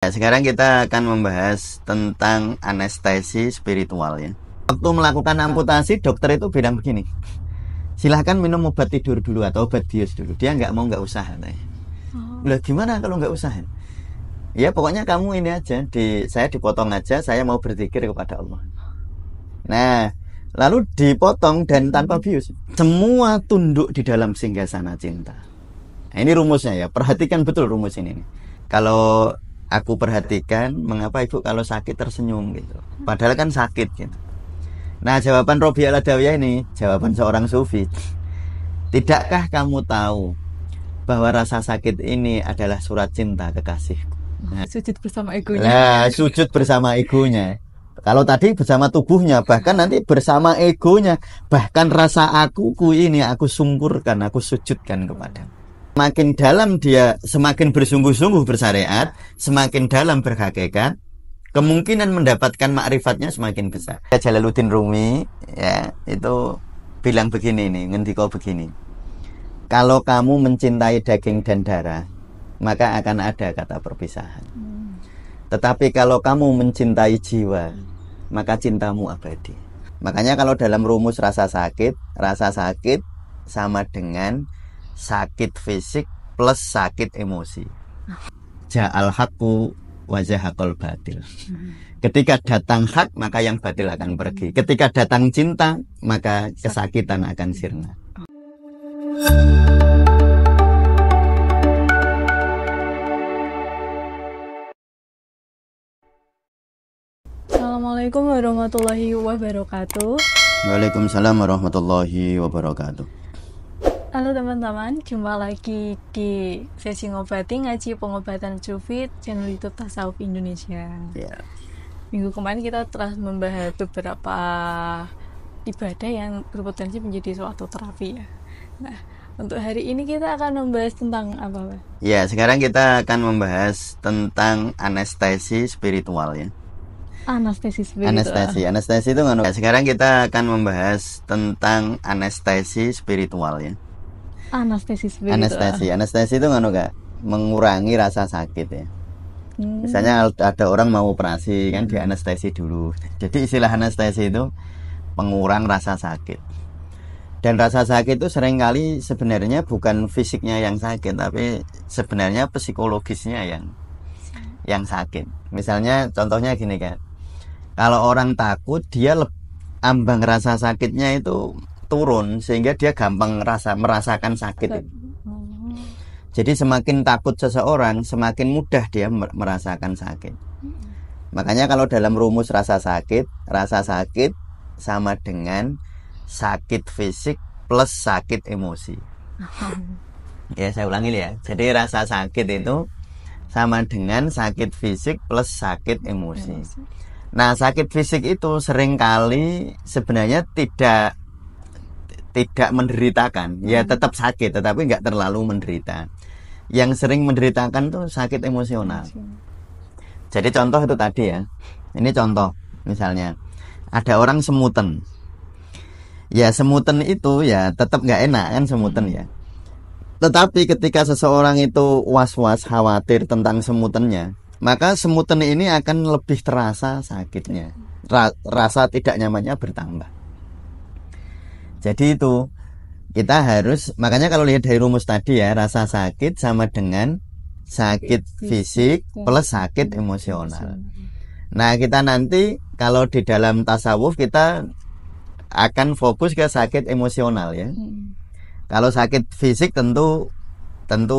Sekarang kita akan membahas tentang anestesi spiritual ya. Waktu melakukan amputasi, dokter itu bilang begini, silahkan minum obat tidur dulu atau obat bius dulu. Dia nggak usah. Lah gimana kalau nggak usah? Ya pokoknya kamu ini aja, saya dipotong aja, saya mau berzikir kepada Allah. Nah, lalu dipotong dan tanpa bius. Semua tunduk di dalam singgasana cinta. Nah, ini rumusnya ya, perhatikan betul rumus ini. Kalau aku perhatikan, mengapa ibu kalau sakit tersenyum gitu? Padahal kan sakit gitu. Nah, jawaban Robi Al-Adawiyah ini, jawaban seorang sufi. Tidakkah kamu tahu bahwa rasa sakit ini adalah surat cinta kekasihku? Nah, sujud bersama egonya. Nah, sujud bersama egonya. Kalau tadi bersama tubuhnya, bahkan nanti bersama egonya. Bahkan rasa akuku ini aku sungkurkan, aku sujudkan kepada. Semakin dalam dia, semakin bersungguh-sungguh bersyariat, semakin dalam berhakikat, kemungkinan mendapatkan makrifatnya semakin besar. Jalaluddin Rumi ya, itu bilang begini nih, ngendika begini. Kalau kamu mencintai daging dan darah, maka akan ada kata perpisahan. Tetapi kalau kamu mencintai jiwa, maka cintamu abadi. Makanya kalau dalam rumus rasa sakit sama dengan sakit fisik plus sakit emosi. Ja'al haqqu wa zahaqal batil. Ketika datang hak, maka yang batil akan pergi. Ketika datang cinta, maka kesakitan akan sirna. Assalamualaikum warahmatullahi wabarakatuh. Waalaikumsalam warahmatullahi wabarakatuh. Halo teman-teman, jumpa lagi di sesi ngobati ngaji pengobatan sufi channel YouTube Tasawuf Indonesia. Minggu kemarin kita telah membahas beberapa ibadah yang berpotensi menjadi suatu terapi ya. Nah, untuk hari ini kita akan membahas tentang apa, Pak? Ya, sekarang kita akan membahas tentang anestesi spiritual ya. Anestesi spiritual. Anestesi itu nganu. Sekarang kita akan membahas tentang anestesi spiritual ya. Anestesi spiritual. Anestesi itu nganu Kak, mengurangi rasa sakit ya. Misalnya ada orang mau operasi kan di anestesi dulu. Jadi istilah anestesi itu pengurang rasa sakit. Dan rasa sakit itu seringkali sebenarnya bukan fisiknya yang sakit, tapi sebenarnya psikologisnya yang sakit. Misalnya contohnya gini Kak. Kalau orang takut, dia ambang rasa sakitnya itu turun sehingga dia gampang merasakan sakit. Jadi semakin takut seseorang, semakin mudah dia merasakan sakit. Makanya kalau dalam rumus rasa sakit sama dengan sakit fisik plus sakit emosi. Ya, saya ulangi ya. Jadi rasa sakit itu sama dengan sakit fisik plus sakit emosi. Nah, sakit fisik itu seringkali sebenarnya tidak menderitakan. Ya tetap sakit, tetapi nggak terlalu menderita. Yang sering menderitakan tuh sakit emosional. Jadi contoh itu tadi ya. Ini contoh, misalnya ada orang semuten. Ya semuten itu ya tetap nggak enak kan semuten ya. Tetapi ketika seseorang itu was-was khawatir tentang semutennya, maka semuten ini akan lebih terasa sakitnya. Rasa tidak nyamannya bertambah. Jadi itu kita harus, makanya kalau lihat dari rumus tadi ya, rasa sakit sama dengan sakit fisik plus sakit emosional. Nah, kita nanti kalau di dalam tasawuf kita akan fokus ke sakit emosional ya. Kalau sakit fisik tentu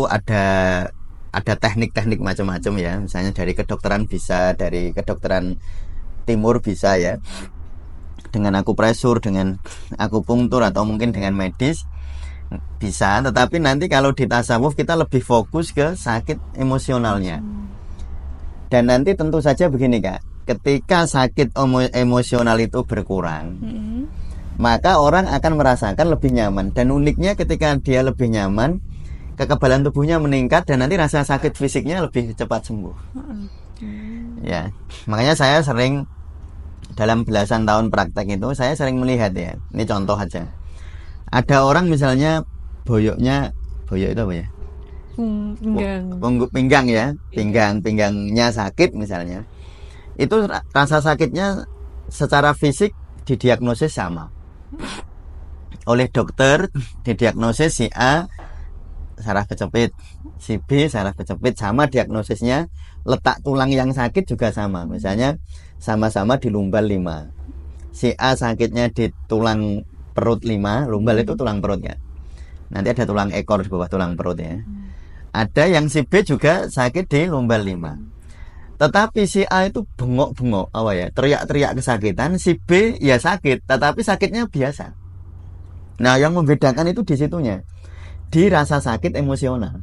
ada teknik-teknik macam-macam ya. Misalnya dari kedokteran bisa, dari kedokteran timur bisa ya. Dengan akupresur, dengan akupunktur atau mungkin dengan medis bisa. Tetapi nanti kalau di tasawuf kita lebih fokus ke sakit emosionalnya. Dan nanti tentu saja begini Kak, ketika sakit emosional itu berkurang, maka orang akan merasakan lebih nyaman. Dan uniknya ketika dia lebih nyaman, kekebalan tubuhnya meningkat dan nanti rasa sakit fisiknya lebih cepat sembuh. Ya, makanya saya sering dalam belasan tahun praktek itu saya sering melihat ya. Ini contoh aja. Ada orang misalnya boyok itu apa ya? pinggang ya, pinggangnya sakit misalnya, itu rasa sakitnya secara fisik didiagnosis sama oleh dokter, didiagnosis si A saraf kejepit, si B saraf kejepit, sama diagnosisnya. Letak tulang yang sakit juga sama, misalnya sama-sama di lumbal 5, si A sakitnya di tulang perut 5, lumbal itu tulang perut ya, nanti ada tulang ekor di bawah tulang perut ya. Ada yang si B juga sakit di lumbal 5, tetapi si A itu bengok-bengok teriak-teriak kesakitan, si B ya sakit tetapi sakitnya biasa. Nah, yang membedakan itu di situnya, di rasa sakit emosional.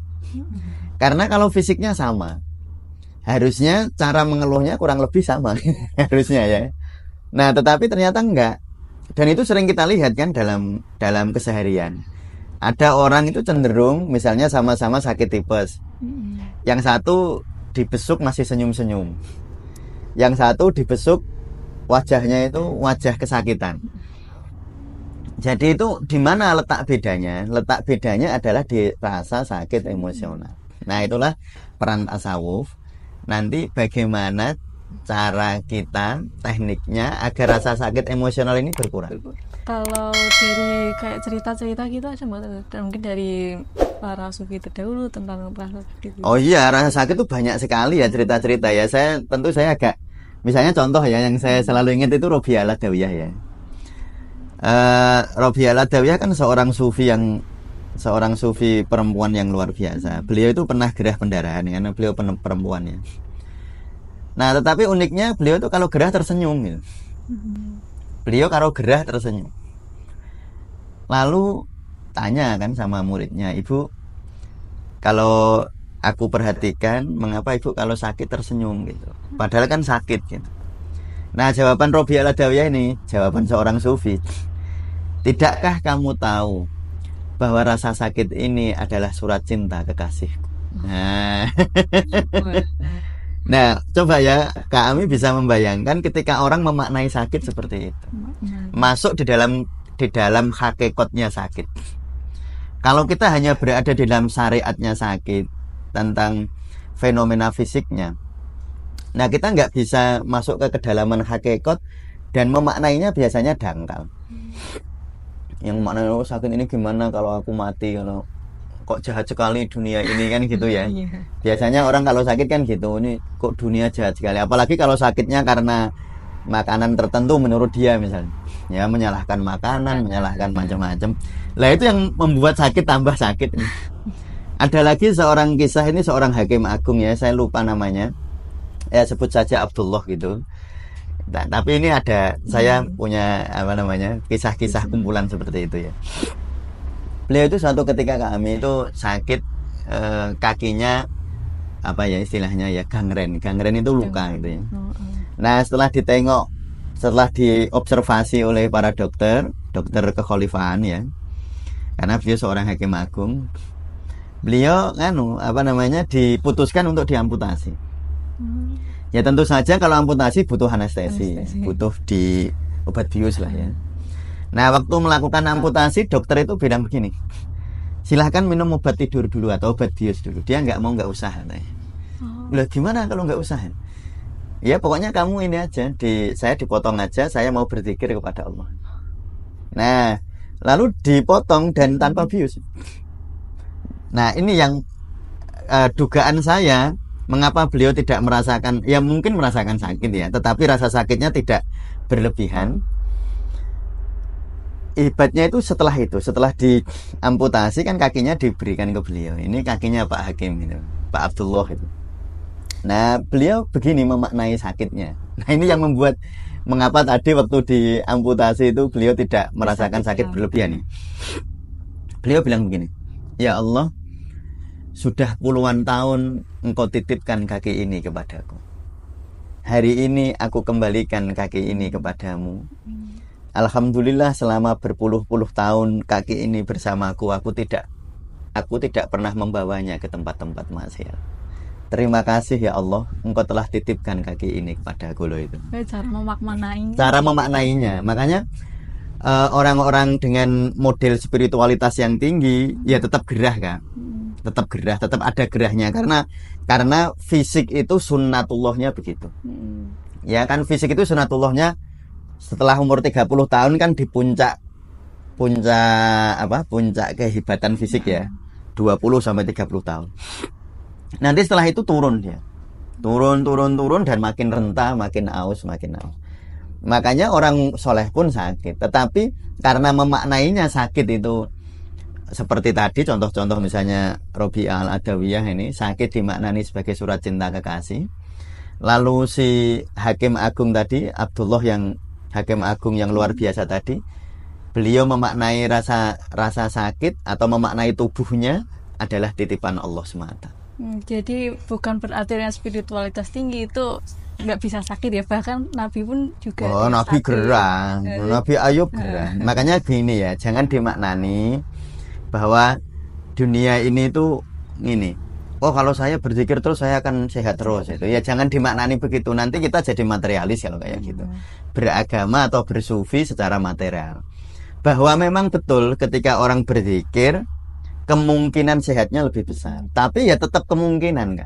Karena kalau fisiknya sama, harusnya cara mengeluhnya kurang lebih sama harusnya ya. Nah, tetapi ternyata enggak. Dan itu sering kita lihat kan dalam keseharian. Ada orang itu cenderung misalnya sama-sama sakit tipes. Yang satu dibesuk masih senyum-senyum. Yang satu dibesuk wajahnya itu wajah kesakitan. Jadi itu di mana letak bedanya? Letak bedanya adalah di rasa sakit emosional. Nah, itulah peran tasawuf. Nanti bagaimana cara kita, tekniknya agar rasa sakit emosional ini berkurang. Kalau dari kayak cerita-cerita gitu aja mungkin dari para sufi terdahulu tentang rasa sakit. Oh iya, rasa sakit itu banyak sekali ya cerita-cerita ya. Saya agak, misalnya contoh ya yang saya selalu ingat itu Robiah Al-Adawiyah ya. Robiah Al-Adawiyah kan seorang sufi perempuan yang luar biasa. Beliau itu pernah gerah pendarahan karena beliau perempuan ya. Nah, tetapi uniknya beliau itu kalau gerah tersenyum gitu. Beliau kalau gerah tersenyum. Lalu tanya kan sama muridnya, "Ibu, kalau aku perhatikan mengapa Ibu kalau sakit tersenyum gitu? Padahal kan sakit gitu." Nah, jawaban Robiah Al-Adawiyah ini, jawaban seorang sufi. "Tidakkah kamu tahu bahwa rasa sakit ini adalah surat cinta kekasihku?" Nah, coba ya, Kak Ami bisa membayangkan ketika orang memaknai sakit seperti itu, masuk di dalam hakikatnya sakit. Kalau kita hanya berada di dalam syariatnya sakit, tentang fenomena fisiknya, nah kita nggak bisa masuk ke kedalaman hakikat dan memaknainya biasanya dangkal. Yang maknanya sakit ini gimana kalau aku mati, kalau kok jahat sekali dunia ini kan gitu ya. Biasanya orang kalau sakit kan gitu, ini kok dunia jahat sekali. Apalagi kalau sakitnya karena makanan tertentu menurut dia misalnya, ya menyalahkan makanan, menyalahkan macam-macam. Lah itu yang membuat sakit tambah sakit. Ada lagi seorang kisah, ini seorang hakim agung ya, saya lupa namanya. Ya sebut saja Abdullah gitu. Nah, tapi ini ada, saya punya kisah-kisah kumpulan seperti itu ya. Beliau itu suatu ketika kami itu sakit, kakinya istilahnya ya gangren itu luka gitu ya. Nah, setelah diobservasi oleh para dokter kekhalifahan ya, karena beliau seorang hakim agung, beliau diputuskan untuk diamputasi. Ya tentu saja kalau amputasi butuh anestesi. Butuh di obat bius lah ya. Nah, waktu melakukan amputasi, dokter itu bilang begini, silahkan minum obat tidur dulu atau obat bius dulu. Dia nggak usah. Lah gimana kalau nggak usah? Ya pokoknya kamu ini aja, saya dipotong aja, saya mau berzikir kepada Allah. Nah, lalu dipotong dan tanpa bius. Nah, ini yang dugaan saya, mengapa beliau tidak merasakan, ya mungkin merasakan sakit ya, tetapi rasa sakitnya tidak berlebihan. Hebatnya itu setelah diamputasi kan kakinya diberikan ke beliau. Ini kakinya Pak Hakim itu, Pak Abdullah itu. Nah, beliau begini memaknai sakitnya. Nah, ini yang membuat mengapa tadi waktu diamputasi itu beliau tidak merasakan sakit berlebihan. Beliau bilang begini, "Ya Allah, sudah puluhan tahun Engkau titipkan kaki ini kepadaku. Hari ini aku kembalikan kaki ini kepadamu. Alhamdulillah selama berpuluh-puluh tahun kaki ini bersamaku, aku tidak pernah membawanya ke tempat-tempat maksiat. Terima kasih ya Allah, Engkau telah titipkan kaki ini kepadaku." Loh itu. Cara memaknainya. Makanya orang-orang dengan model spiritualitas yang tinggi ya tetap gerah kan. tetap gerah, tetap ada gerahnya karena fisik itu sunnatullahnya begitu. Ya kan, fisik itu sunnatullahnya setelah umur 30 tahun kan di puncak kehebatan fisik ya. 20 sampai 30 tahun. Nanti setelah itu turun dia. Turun dan makin renta, makin aus. Makanya orang soleh pun sakit. Tetapi karena memaknainya sakit itu seperti tadi contoh-contoh misalnya Robi'ah Al-Adawiyah ini sakit dimaknani sebagai surat cinta kekasih. Lalu si Hakim Agung tadi, Abdullah yang Hakim Agung yang luar biasa tadi, beliau memaknai rasa sakit atau memaknai tubuhnya adalah titipan Allah semata. Jadi bukan berarti yang spiritualitas tinggi itu nggak bisa sakit ya, bahkan Nabi pun juga Nabi gerah, Nabi Ayub gerah. Makanya gini ya, jangan dimaknani bahwa dunia ini tuh gini, kalau saya berzikir terus saya akan sehat terus itu ya, jangan dimaknani begitu, nanti kita jadi materialis kalau kayak gitu. Beragama atau bersufi secara material, bahwa memang betul ketika orang berzikir kemungkinan sehatnya lebih besar, tapi ya tetap kemungkinan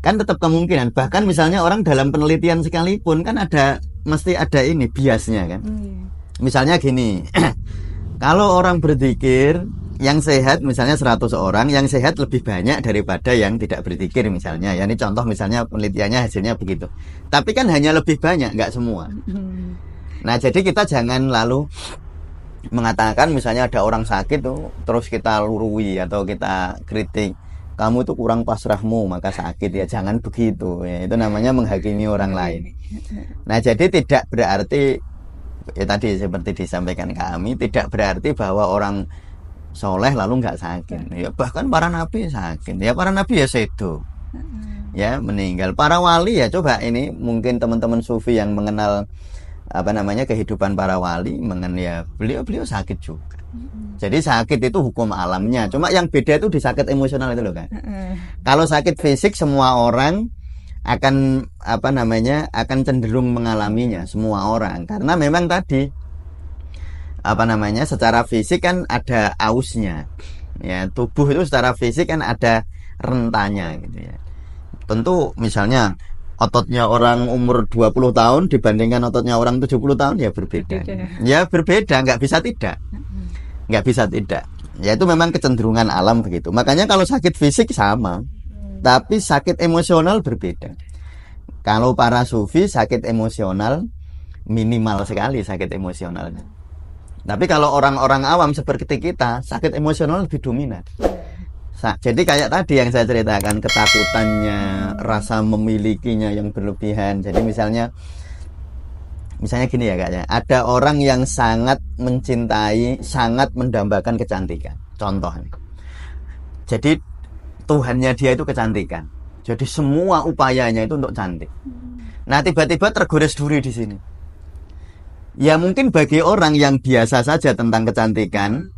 kan tetap kemungkinan. Bahkan misalnya orang dalam penelitian sekalipun kan mesti ada ini biasnya kan. Misalnya gini, kalau orang berzikir yang sehat misalnya 100 orang, yang sehat lebih banyak daripada yang tidak berzikir misalnya. Ya ini contoh misalnya penelitiannya hasilnya begitu. Tapi kan hanya lebih banyak, nggak semua. Nah jadi kita jangan lalu mengatakan misalnya ada orang sakit tuh terus kita lurui atau kita kritik, kamu itu kurang pasrahmu maka sakit, ya jangan begitu ya, itu namanya menghakimi orang lain. Nah jadi tidak berarti ya tadi seperti disampaikan kami, tidak berarti bahwa orang soleh lalu nggak sakit ya, bahkan para nabi sakit ya, para nabi ya sedo ya meninggal, para wali ya coba ini mungkin teman-teman sufi yang mengenal kehidupan para wali ya beliau sakit juga. Jadi sakit itu hukum alamnya, cuma yang beda itu di sakit emosional itu loh kan. Kalau sakit fisik semua orang akan akan cenderung mengalaminya, semua orang, karena memang tadi secara fisik kan ada ausnya ya, tubuh itu secara fisik kan ada rentanya gitu ya. Tentu misalnya ototnya orang umur 20 tahun dibandingkan ototnya orang 70 tahun ya berbeda. Ya berbeda, nggak bisa tidak. Ya itu memang kecenderungan alam begitu. Makanya kalau sakit fisik sama, tapi sakit emosional berbeda. Kalau para sufi sakit emosional minimal sekali sakit emosionalnya. Tapi kalau orang-orang awam seperti kita, sakit emosional lebih dominan. Jadi kayak tadi yang saya ceritakan, ketakutannya, rasa memilikinya yang berlebihan. Jadi misalnya gini ya kayaknya, ada orang yang sangat mencintai, sangat mendambakan kecantikan. Contoh nih. Jadi Tuhannya dia itu kecantikan. Jadi semua upayanya itu untuk cantik. Nah tiba-tiba tergores duri di sini. Ya mungkin bagi orang yang biasa saja tentang kecantikan,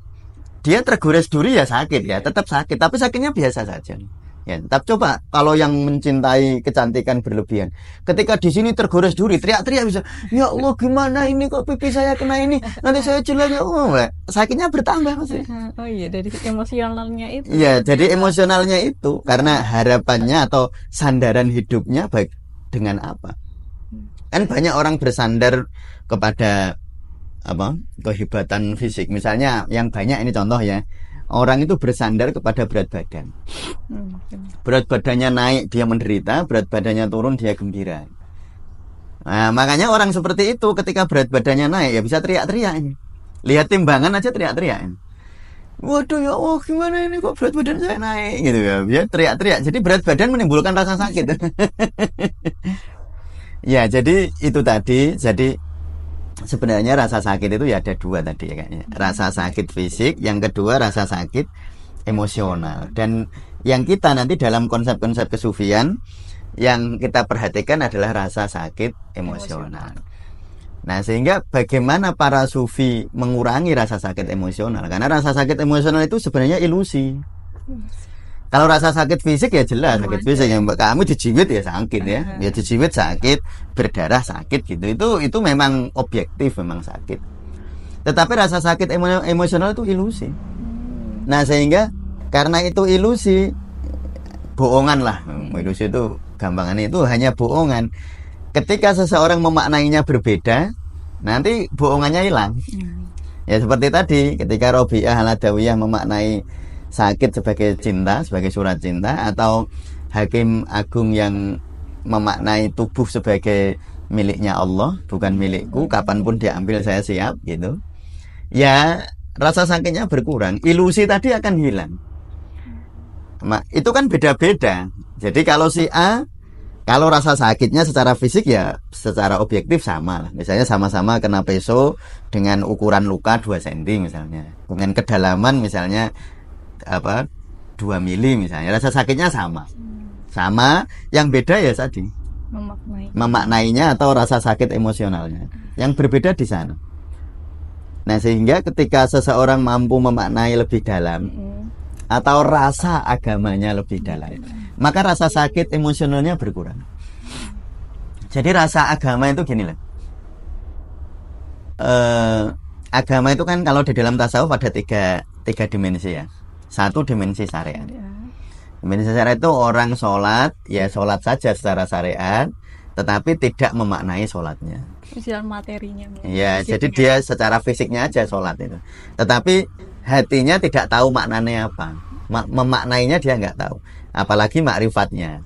dia tergores duri ya sakit ya, tetap sakit, tapi sakitnya biasa saja. Ya, tapi coba kalau yang mencintai kecantikan berlebihan, ketika di sini tergores duri, teriak-teriak bisa, ya Allah gimana ini kok pipi saya kena ini, nanti saya jelek ya, sakitnya bertambah pasti. Oh iya, dari emosionalnya itu. Iya, jadi emosionalnya itu karena harapannya atau sandaran hidupnya baik dengan apa? Kan banyak orang bersandar kepada kehebatan fisik. Misalnya yang banyak ini contoh ya, orang itu bersandar kepada berat badan. Berat badannya naik dia menderita, berat badannya turun dia gembira. Nah makanya orang seperti itu ketika berat badannya naik ya bisa teriak-teriak. Lihat timbangan aja teriak-teriak. Waduh ya Allah gimana ini kok berat badan saya naik gitu ya, dia teriak-teriak. Jadi berat badan menimbulkan rasa sakit. Ya jadi itu tadi. Jadi sebenarnya rasa sakit itu ya ada dua tadi ya kayaknya. Rasa sakit fisik, yang kedua rasa sakit emosional. Dan yang kita nanti dalam konsep-konsep kesufian yang kita perhatikan adalah rasa sakit emosional. Nah sehingga bagaimana para sufi mengurangi rasa sakit emosional, karena rasa sakit emosional itu sebenarnya ilusi. Kalau rasa sakit fisik ya jelas sakit fisik, yang kamu dijiwit ya sakit ya, dijiwit sakit, berdarah sakit gitu. Itu memang objektif, memang sakit. Tetapi rasa sakit emosional itu ilusi. Nah sehingga karena itu ilusi, bohongan lah. Ilusi itu gampangannya itu hanya bohongan. Ketika seseorang memaknainya berbeda, nanti bohongannya hilang. Ya seperti tadi, ketika Robiah Al-Adawiyah memaknai sakit sebagai cinta, sebagai surat cinta, atau Hakim Agung yang memaknai tubuh sebagai miliknya Allah, bukan milikku, kapanpun diambil saya siap, gitu. Ya rasa sakitnya berkurang, ilusi tadi akan hilang. Itu kan beda-beda. Jadi kalau si A, kalau rasa sakitnya secara fisik ya secara objektif sama lah. Misalnya sama-sama kena peso dengan ukuran luka 2 cm misalnya, dengan kedalaman misalnya 2 mili misalnya, rasa sakitnya sama. Yang beda ya tadi memaknainya atau rasa sakit emosionalnya. Yang berbeda di sana. Nah, sehingga ketika seseorang mampu memaknai lebih dalam atau rasa agamanya lebih dalam, maka rasa sakit emosionalnya berkurang. Jadi rasa agama itu gini lah. Agama itu kan kalau di dalam tasawuf ada tiga dimensi ya. Satu dimensi syariat. Dimensi syariat itu orang sholat, ya sholat saja secara syariat, tetapi tidak memaknai sholatnya. Ujian materinya. Ya, jadi dia secara fisiknya aja sholat itu. Tetapi hatinya tidak tahu maknanya apa. Memaknainya dia nggak tahu. Apalagi makrifatnya.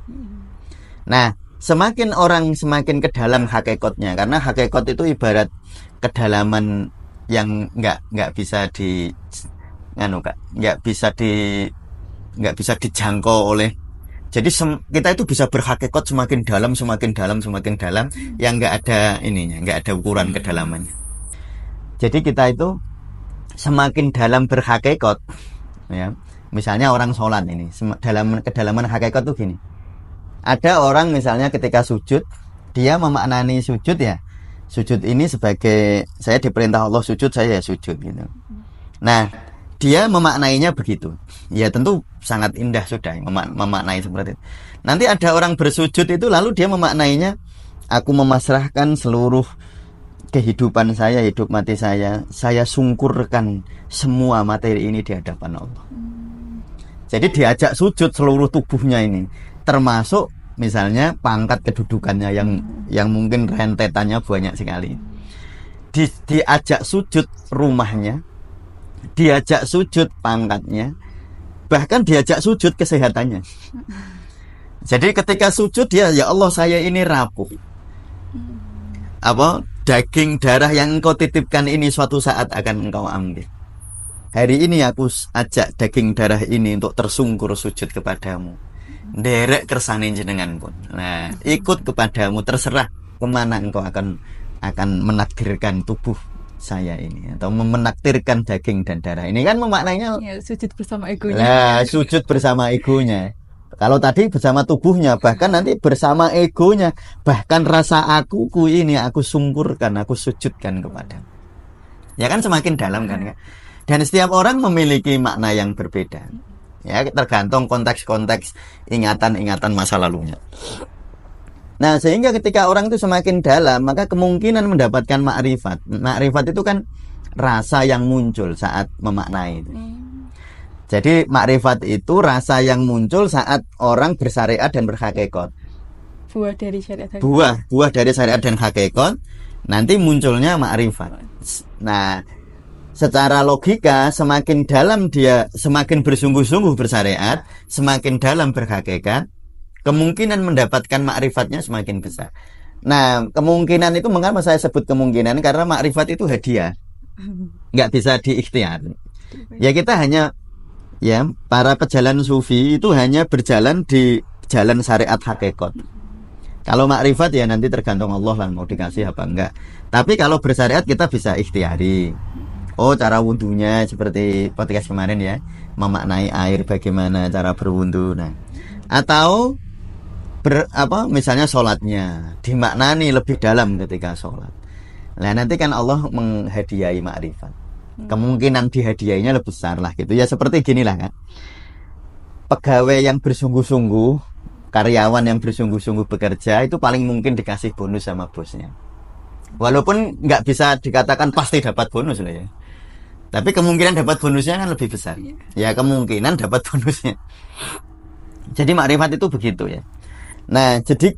Nah, semakin orang semakin ke dalam hakikatnya, karena hakikat itu ibarat kedalaman yang nggak bisa dijangkau oleh. Jadi kita itu bisa berhakikat semakin dalam, yang nggak ada ininya, nggak ada ukuran kedalamannya. Jadi kita itu semakin dalam berhakikat, ya. Misalnya orang sholat ini, kedalaman hakikat itu gini. Ada orang misalnya ketika sujud, dia memaknani sujud ya. Sujud ini sebagai saya diperintah Allah sujud, saya ya sujud gitu. Nah, dia memaknainya begitu. Ya tentu sangat indah sudah memaknai seperti itu. Nanti ada orang bersujud itu lalu dia memaknainya, aku memasrahkan seluruh kehidupan saya, hidup mati saya sungkurkan semua materi ini di hadapan Allah. Jadi diajak sujud seluruh tubuhnya ini, termasuk misalnya pangkat kedudukannya yang mungkin rentetannya banyak sekali. Diajak sujud rumahnya, diajak sujud pangkatnya, bahkan diajak sujud kesehatannya. Jadi ketika sujud dia, ya Allah saya ini rapuh. Daging darah yang engkau titipkan ini suatu saat akan engkau ambil. Hari ini aku ajak daging darah ini untuk tersungkur sujud kepadamu. Derek kersane jenengan pun. Nah, ikut kepadamu, terserah kemana engkau akan menakdirkan tubuh saya ini, atau menakdirkan daging dan darah ini. Kan memaknainya ya, sujud bersama egonya. Nah, sujud bersama egonya. Kalau tadi bersama tubuhnya, bahkan nanti bersama egonya, bahkan rasa akuku ini aku sungkurkan, aku sujudkan kepada. Ya kan semakin dalam kan. Dan setiap orang memiliki makna yang berbeda. Ya, tergantung konteks-konteks ingatan-ingatan masa lalunya. Nah, sehingga ketika orang itu semakin dalam, maka kemungkinan mendapatkan makrifat. Makrifat itu kan rasa yang muncul saat memaknai itu. Jadi makrifat itu rasa yang muncul saat orang bersyariat dan berhakikat. Buah dari syariat. Buah dari syariat dan hakikat, nanti munculnya makrifat. Nah, secara logika semakin dalam dia, semakin bersungguh-sungguh bersyariat, semakin dalam berhakikat, kemungkinan mendapatkan makrifatnya semakin besar. Nah, kemungkinan itu mengapa saya sebut kemungkinan? Karena makrifat itu hadiah, nggak bisa diikhtiar. Ya kita hanya, ya para pejalan sufi itu hanya berjalan di jalan syariat hakikat. Kalau makrifat ya nanti tergantung Allah lah mau dikasih apa enggak. Tapi kalau bersyariat kita bisa ikhtiari. Oh, cara wudhunya seperti podcast kemarin ya, memaknai air bagaimana cara berwudhu. Nah, atau misalnya sholatnya dimaknani lebih dalam ketika sholat. Nah, nanti kan Allah menghadiahi makrifat. Kemungkinan dihadiahinya lebih besar lah gitu. Ya seperti ginilah kan. Pegawai yang bersungguh-sungguh, karyawan yang bersungguh-sungguh bekerja itu paling mungkin dikasih bonus sama bosnya. Walaupun nggak bisa dikatakan pasti dapat bonus lah ya. Tapi kemungkinan dapat bonusnya kan lebih besar. Ya kemungkinan dapat bonusnya. Jadi makrifat itu begitu ya. Nah, jadi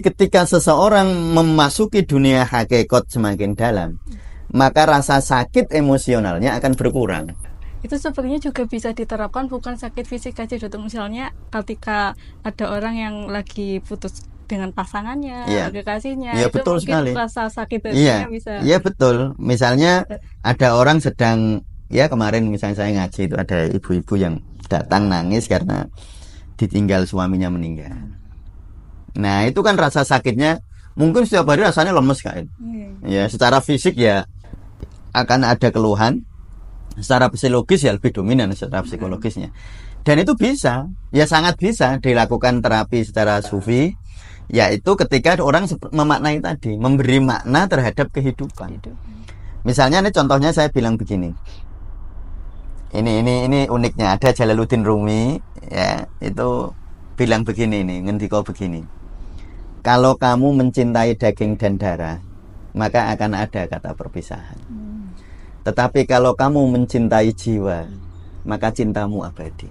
ketika seseorang memasuki dunia hakikat semakin dalam, maka rasa sakit emosionalnya akan berkurang. Itu sepertinya juga bisa diterapkan bukan sakit fisik aja, Dok. Misalnya ketika ada orang yang lagi putus dengan pasangannya, kekasihnya, ya, itu betul mungkin sekali. rasa sakit hatinya bisa. Iya betul. Misalnya ada orang sedang, ya kemarin misalnya saya ngaji itu ada ibu-ibu yang datang nangis karena ditinggal suaminya meninggal. Nah itu kan rasa sakitnya mungkin setiap hari rasanya lemes kan. Ya secara fisik ya akan ada keluhan. Secara psikologis ya lebih dominan secara psikologisnya. Dan itu bisa, ya sangat bisa dilakukan terapi secara sufi, yaitu ketika orang memaknai tadi, memberi makna terhadap kehidupan. Misalnya ini contohnya saya bilang begini. Ini uniknya, ada Jalaluddin Rumi ya, itu bilang begini nih, ngendika begini. Kalau kamu mencintai daging dan darah, maka akan ada kata perpisahan. Tetapi kalau kamu mencintai jiwa, maka cintamu abadi.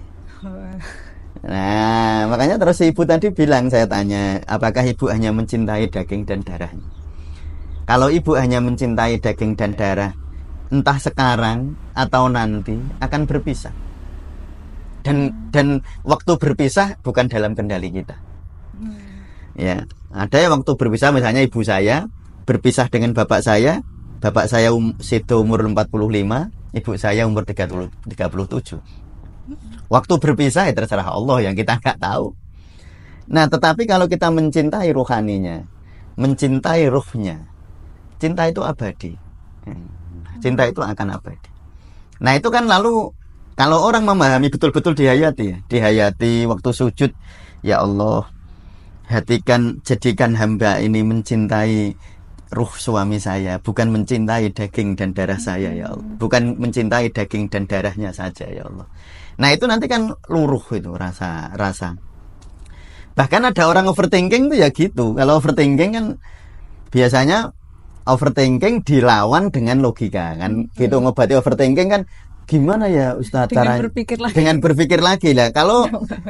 Nah, makanya terus ibu tadi bilang, saya tanya, apakah ibu hanya mencintai daging dan darahnya? Kalau ibu hanya mencintai daging dan darah, entah sekarang atau nanti akan berpisah. Dan waktu berpisah bukan dalam kendali kita. Ya, ada yang waktu berpisah, misalnya ibu saya berpisah dengan bapak saya situ umur 45, ibu saya umur 37. Waktu berpisah ya terserah Allah, yang kita nggak tahu. Nah, tetapi kalau kita mencintai ruhaninya, mencintai ruhnya, cinta itu abadi. Cinta itu akan abadi. Nah, itu kan lalu kalau orang memahami betul-betul dihayati waktu sujud, ya Allah, jadikan hamba ini mencintai ruh suami saya, bukan mencintai daging dan darah saya ya Allah, bukan mencintai daging dan darahnya saja ya Allah. Nah itu nanti kan luruh itu rasa. Bahkan ada orang overthinking itu ya gitu. Kalau overthinking kan biasanya overthinking dilawan dengan logika kan, gitu. Ngobati overthinking kan gimana ya Ustaz caranya? Dengan berpikir lagi lah. Kalau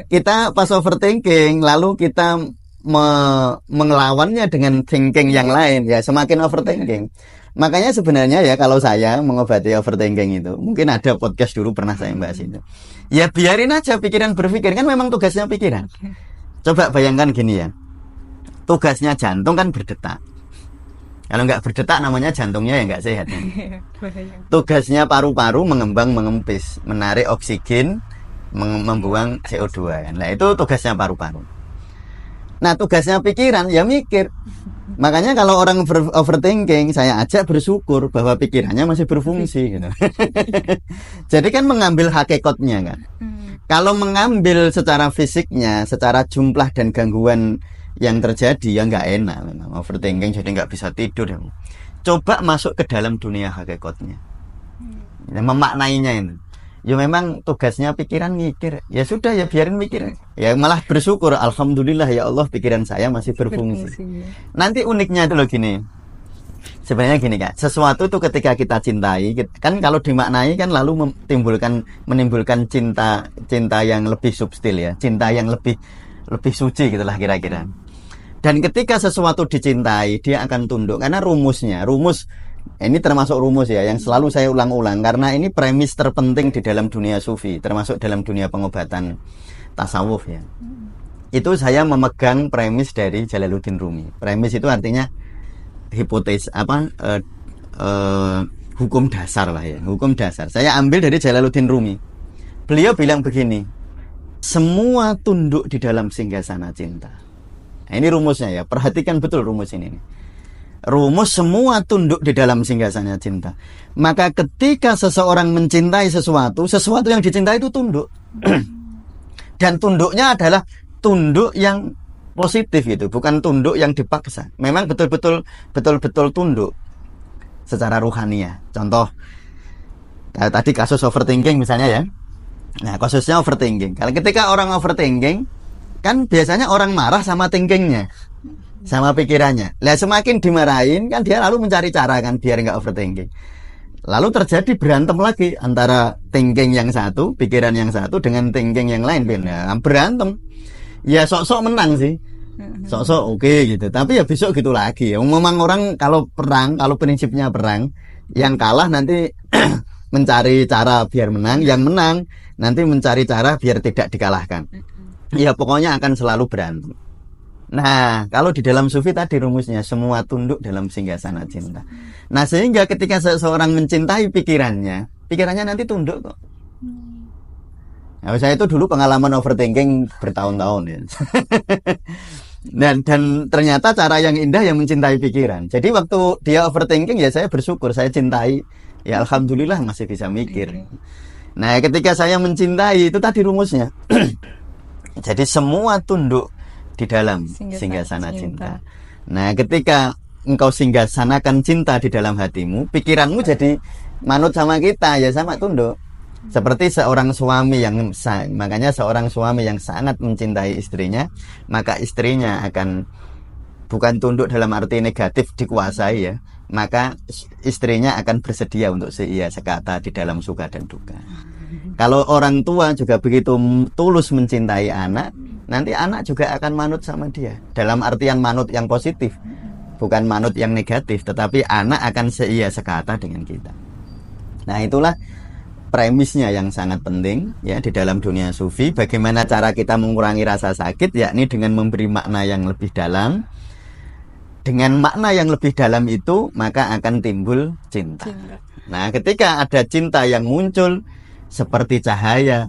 kita pas overthinking lalu kita mengelawannya dengan thinking yang lain, ya semakin overthinking. Makanya sebenarnya ya kalau saya mengobati overthinking itu, mungkin ada podcast dulu pernah saya bahas itu. Ya biarin aja pikiran berpikir, kan memang tugasnya pikiran. Coba bayangkan gini ya, tugasnya jantung kan berdetak. Kalau nggak berdetak namanya jantungnya ya nggak sehat. Tugasnya paru-paru mengembang mengempis, menarik oksigen, membuang CO2. Nah itu tugasnya paru-paru. Nah tugasnya pikiran ya mikir. Makanya kalau orang overthinking, saya ajak bersyukur bahwa pikirannya masih berfungsi gitu. Jadi kan mengambil hakikatnya kan. Kalau mengambil secara fisiknya, secara jumlah dan gangguan yang terjadi ya nggak enak memang. Overthinking jadi nggak bisa tidur ya. Coba masuk ke dalam dunia hakikatnya, ya, memaknainya ini. Ya memang tugasnya pikiran mikir. Ya sudah ya biarin mikir. Ya malah bersyukur, alhamdulillah ya Allah pikiran saya masih berfungsi. Nanti uniknya itu loh gini. Sebenarnya gini Kak, sesuatu itu ketika kita cintai, kan kalau dimaknai kan lalu menimbulkan cinta yang lebih subtil ya, cinta yang lebih suci gitulah kira-kira. Dan ketika sesuatu dicintai, dia akan tunduk karena rumus ini termasuk rumus ya yang selalu saya ulang-ulang karena ini premis terpenting di dalam dunia sufi, termasuk dalam dunia pengobatan tasawuf ya. Itu saya memegang premis dari Jalaluddin Rumi. Premis itu artinya hipotesis hukum dasar lah ya, hukum dasar. Saya ambil dari Jalaluddin Rumi. Beliau bilang begini, semua tunduk di dalam singgasana cinta. Nah, ini rumusnya ya, perhatikan betul rumus ini. Rumus semua tunduk di dalam singgasana cinta. Maka ketika seseorang mencintai sesuatu yang dicintai itu tunduk. Dan tunduknya adalah tunduk yang positif gitu, bukan tunduk yang dipaksa. Memang betul-betul tunduk secara ruhaniah. Contoh tadi kasus overthinking misalnya ya. Nah, kasusnya overthinking. Kalau ketika orang overthinking kan biasanya orang marah sama thinkingnya, sama pikirannya. Lah semakin dimarahin kan dia lalu mencari cara kan biar nggak overthinking. Lalu terjadi berantem lagi antara thinking yang satu, pikiran yang satu dengan thinking yang lain. Berantem. Ya sok-sok menang sih. Sok-sok oke gitu. Tapi ya besok gitu lagi. Memang orang kalau perang, kalau prinsipnya perang, yang kalah nanti mencari cara biar menang, yang menang nanti mencari cara biar tidak dikalahkan. Ya pokoknya akan selalu berantem. Nah, kalau di dalam sufi tadi rumusnya semua tunduk dalam singgasana cinta. Nah, sehingga ketika seseorang mencintai pikirannya nanti tunduk kok. Nah, saya itu dulu pengalaman overthinking bertahun-tahun ya. Dan ternyata cara yang indah yang mencintai pikiran. Jadi waktu dia overthinking ya saya bersyukur, saya cintai. Ya alhamdulillah masih bisa mikir. Nah, ketika saya mencintai itu tadi rumusnya. Jadi semua tunduk di dalam singgasana cinta. Nah, ketika engkau singgasanakan cinta di dalam hatimu, pikiranmu jadi manut sama kita, ya sama tunduk. Seperti seorang suami makanya seorang suami yang sangat mencintai istrinya, maka istrinya akan bukan tunduk dalam arti negatif dikuasai ya, maka istrinya akan bersedia untuk seia sekata di dalam suka dan duka. Kalau orang tua juga begitu tulus mencintai anak, nanti anak juga akan manut sama dia. Dalam artian manut yang positif, bukan manut yang negatif, tetapi anak akan seia sekata dengan kita. Nah, itulah premisnya yang sangat penting ya di dalam dunia sufi. Bagaimana cara kita mengurangi rasa sakit, yakni dengan memberi makna yang lebih dalam. Dengan makna yang lebih dalam itu, maka akan timbul cinta. Nah, ketika ada cinta yang muncul seperti cahaya,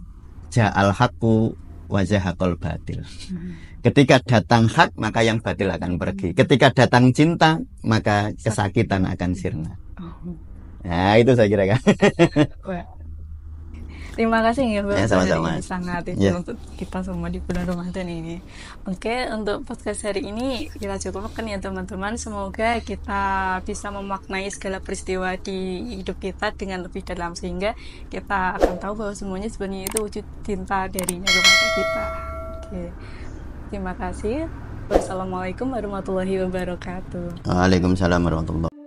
ja'al haqqu wa zahaqal batil. Ketika datang hak, maka yang batil akan pergi. Ketika datang cinta, maka kesakitan akan sirna. Nah, itu saya kira kan. Terima kasih ya Mbak, sama-sama. Sangat itu untuk kita semua di bulan Ramadan ini. Oke, untuk podcast hari ini kita cukupkan ya teman-teman. Semoga kita bisa memaknai segala peristiwa di hidup kita dengan lebih dalam, sehingga kita akan tahu bahwa semuanya sebenarnya itu wujud cinta darinya kepada kita. Oke, terima kasih. Wassalamualaikum warahmatullahi wabarakatuh. Waalaikumsalam warahmatullahi wabarakatuh.